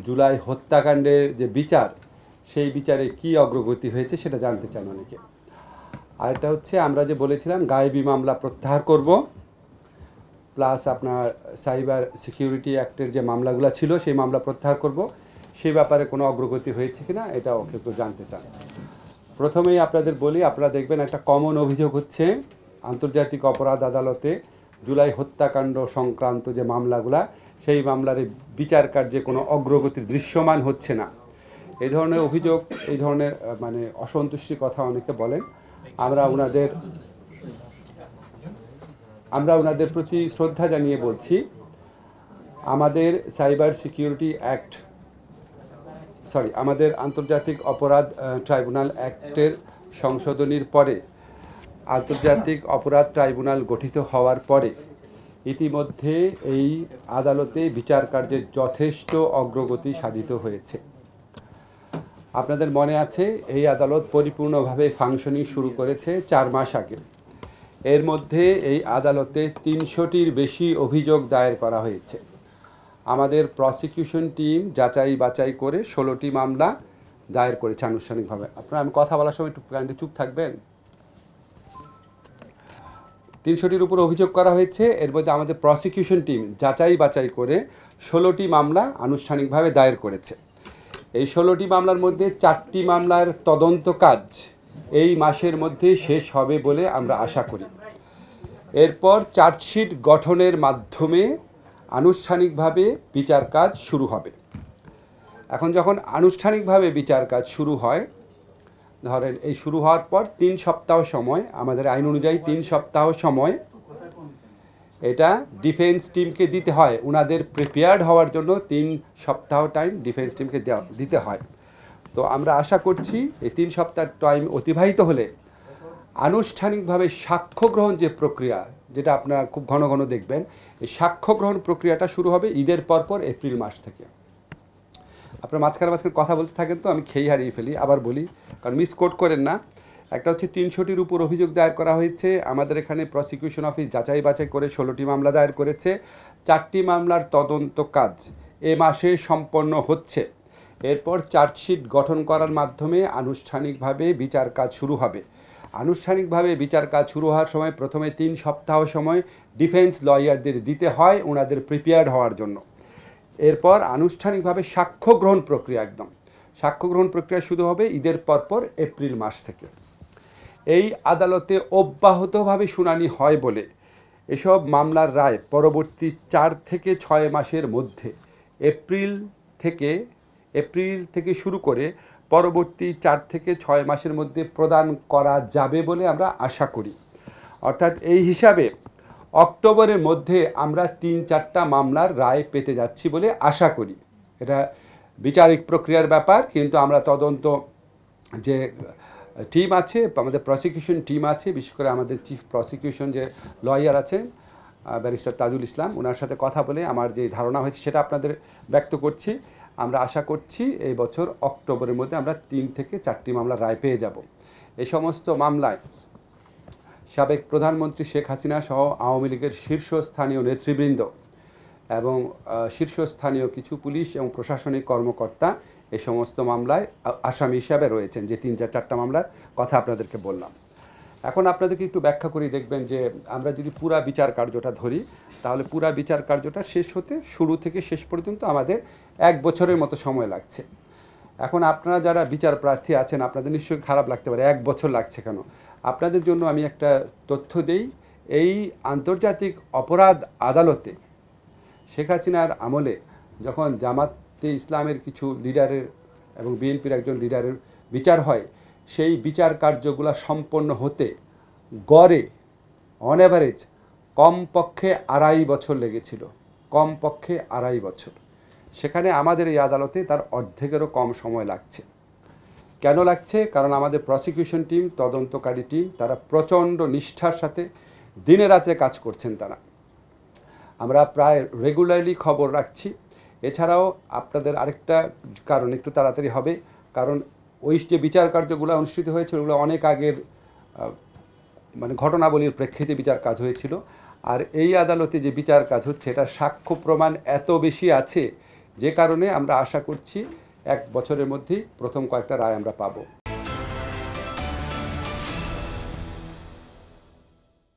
জুলাই হত্যাকাণ্ডের যে বিচার, সেই বিচারে কি অগ্রগতি হয়েছে সেটা জানতে চান অনেকে। আরেকটা হচ্ছে আমরা যে বলেছিলাম গায়েবী মামলা প্রত্যাহার করব, প্লাস আপনার সাইবার সিকিউরিটি অ্যাক্টের যে মামলাগুলো ছিল সেই মামলা প্রত্যাহার করব, সেই ব্যাপারে কোনো অগ্রগতি হয়েছে কিনা এটাও কিন্তু জানতে চান। প্রথমেই আপনাদের বলি, আপনারা দেখবেন একটা কমন অভিযোগ হচ্ছে আন্তর্জাতিক অপরাধ আদালতে জুলাই হত্যাকাণ্ড সংক্রান্ত যে মামলাগুলা, সেই মামলার বিচার কার্যে কোনো অগ্রগতির দৃশ্যমান হচ্ছে না। এই ধরনের অভিযোগ, এই ধরনের মানে অসন্তুষ্টির কথা অনেকে বলেন। আমরা ওনাদের প্রতি শ্রদ্ধা জানিয়ে বলছি, আমাদের সাইবার সিকিউরিটি অ্যাক্ট আমাদের আন্তর্জাতিক অপরাধ ট্রাইব্যুনাল অ্যাক্টের সংশোধনীর পরে আন্তর্জাতিক অপরাধ ট্রাইব্যুনাল গঠিত হওয়ার পরে ইতিমধ্যে এই আদালতে বিচার কার্যের যথেষ্ট অগ্রগতি সাধিত হয়েছে। আপনাদের মনে আছে এই আদালত পরিপূর্ণভাবে ফাংশনিং শুরু করেছে 4 মাস আগে। এর মধ্যে এই আদালতে 300টির বেশি অভিযোগ দায়ের করা হয়েছে। আমাদের প্রসিকিউশন টিম যাচাই বাছাই করে 16টি মামলা দায়ের করেছে আনুষ্ঠানিকভাবে। আপনারা আমি কথা বলার সময় একটু কাইন্ডলি চুপ থাকবেন। 300টির উপর অভিযোগ করা হয়েছে। এর মধ্যে আমাদের প্রসিকিউশন টিম যাচাই বাছাই করে 16টি মামলা আনুষ্ঠানিকভাবে দায়ের করেছে। এই 16টি মামলার মধ্যে 4টি মামলার তদন্ত কাজ এই মাসের মধ্যে শেষ হবে বলে আমরা আশা করি। এরপর চার্জশিট গঠনের মাধ্যমে আনুষ্ঠানিকভাবে বিচার কাজ শুরু হবে। এখন যখন আনুষ্ঠানিকভাবে বিচার কাজ শুরু হয়, ধরেন এই শুরু হওয়ার পর 3 সপ্তাহ সময়, আমাদের আইন অনুযায়ী 3 সপ্তাহ সময় এটা ডিফেন্স টিমকে দিতে হয়। ওনাদের প্রিপেয়ার্ড হওয়ার জন্য 3 সপ্তাহ টাইম ডিফেন্স টিমকে দিতে হয়। তো আমরা আশা করছি এই 3 সপ্তাহ টাইম অতিবাহিত হলে আনুষ্ঠানিকভাবে সাক্ষ্য গ্রহণ যে প্রক্রিয়া, যেটা আপনারা খুব ঘন ঘন দেখবেন, এই সাক্ষ্য গ্রহণ প্রক্রিয়াটা শুরু হবে ঈদের পরপর এপ্রিল মাস থেকে। আপনারা মাঝখানে কথা বলতে থাকেন তো আমি খেয়ে হারিয়ে ফেলি, আবার বলি কারণ মিসকোট করেন না। একটা হচ্ছে 300টির উপর অভিযোগ দায়ের করা হয়েছে। আমাদের এখানে প্রসিকিউশন অফিস যাচাই বাছাই করে 16টি মামলা দায়ের করেছে। 4টি মামলার তদন্ত কাজ এ মাসে সম্পন্ন হচ্ছে। এরপর চার্জশিট গঠন করার মাধ্যমে আনুষ্ঠানিকভাবে বিচার কাজ শুরু হবে। আনুষ্ঠানিকভাবে বিচার কাজ শুরু হওয়ার সময় প্রথমে 3 সপ্তাহ সময় ডিফেন্স লয়ারদের দিতে হয় ওনাদের প্রিপেয়ার্ড হওয়ার জন্য। এরপর আনুষ্ঠানিকভাবে সাক্ষ্য গ্রহণ প্রক্রিয়া, সাক্ষ্য গ্রহণ প্রক্রিয়া শুরু হবে ঈদের পরপর এপ্রিল মাস থেকে। এই আদালতে অব্যাহতভাবে শুনানি হয় বলে এসব মামলার রায় পরবর্তী 4 থেকে 6 মাসের মধ্যে এপ্রিল থেকে শুরু করে পরবর্তী 4 থেকে 6 মাসের মধ্যে প্রদান করা যাবে বলে আমরা আশা করি। অর্থাৎ এই হিসাবে অক্টোবরের মধ্যে আমরা 3-4টা মামলার রায় পেতে যাচ্ছি বলে আশা করি। এটা বিচারিক প্রক্রিয়ার ব্যাপার, কিন্তু আমরা তদন্ত যে টিম আছে, আমাদের প্রসিকিউশন টিম আছে, বিশেষ করে আমাদের চিফ প্রসিকিউশন যে লয়ার আছেন ব্যারিস্টার তাজুল ইসলাম, ওনার সাথে কথা বলে আমার যে ধারণা হয়েছে সেটা আপনাদের ব্যক্ত করছি। আমরা আশা করছি এই বছর অক্টোবরের মধ্যে আমরা 3 থেকে 4টি মামলা রায় পেয়ে যাব। এই সমস্ত মামলায় সাবেক প্রধানমন্ত্রী শেখ হাসিনা সহ আওয়ামী লীগের শীর্ষস্থানীয় নেতৃবৃন্দ এবং শীর্ষস্থানীয় কিছু পুলিশ এবং প্রশাসনিক কর্মকর্তা এই সমস্ত মামলায় আসামি হিসাবে রয়েছেন, যে 3-4টা মামলার কথা আপনাদেরকে বললাম। এখন আপনাদেরকে একটু ব্যাখ্যা করে দেখবেন যে আমরা যদি পুরা বিচার কার্যটা ধরি, তাহলে পুরা বিচার কার্যটা শেষ হতে শুরু থেকে শেষ পর্যন্ত আমাদের 1 বছরের মতো সময় লাগছে। এখন আপনারা যারা বিচার প্রার্থী আছেন, আপনাদের নিশ্চয়ই খারাপ লাগতে পারে 1 বছর লাগছে কেন। আপনাদের জন্য আমি একটা তথ্য দেই। এই আন্তর্জাতিক অপরাধ আদালতে শেখ হাসিনার আমলে যখন জামাতে ইসলামের কিছু লিডারের এবং বিএনপির একজন লিডারের বিচার হয়, সেই বিচার কার্যগুলো সম্পন্ন হতে গড়ে অন অ্যাভারেজ কমপক্ষে 2.5 বছর লেগেছিল, কমপক্ষে 2.5 বছর। সেখানে আমাদের এই আদালতে তার অর্ধেকেরও কম সময় লাগছে। কেন লাগছে? কারণ আমাদের প্রসিকিউশন টিম, তদন্তকারী টিম, তারা প্রচণ্ড নিষ্ঠার সাথে দিনে রাতে কাজ করছেন। আমরা প্রায় রেগুলারলি খবর রাখছি। এছাড়াও আপনাদের আরেকটা কারণ একটু তাড়াতাড়ি হবে, কারণ ওই যে বিচার কার্যগুলো অনুষ্ঠিত হয়েছিল ওগুলো অনেক আগের মানে ঘটনাবলীর প্রেক্ষিতে বিচার কাজ হয়েছিল। আর এই আদালতে যে বিচার কাজ হচ্ছে, এটা সাক্ষ্য প্রমাণ এত বেশি আছে, যে কারণে আমরা আশা করছি 1 বছরের মধ্যেই প্রথম কয়েকটা রায় আমরা পাবো।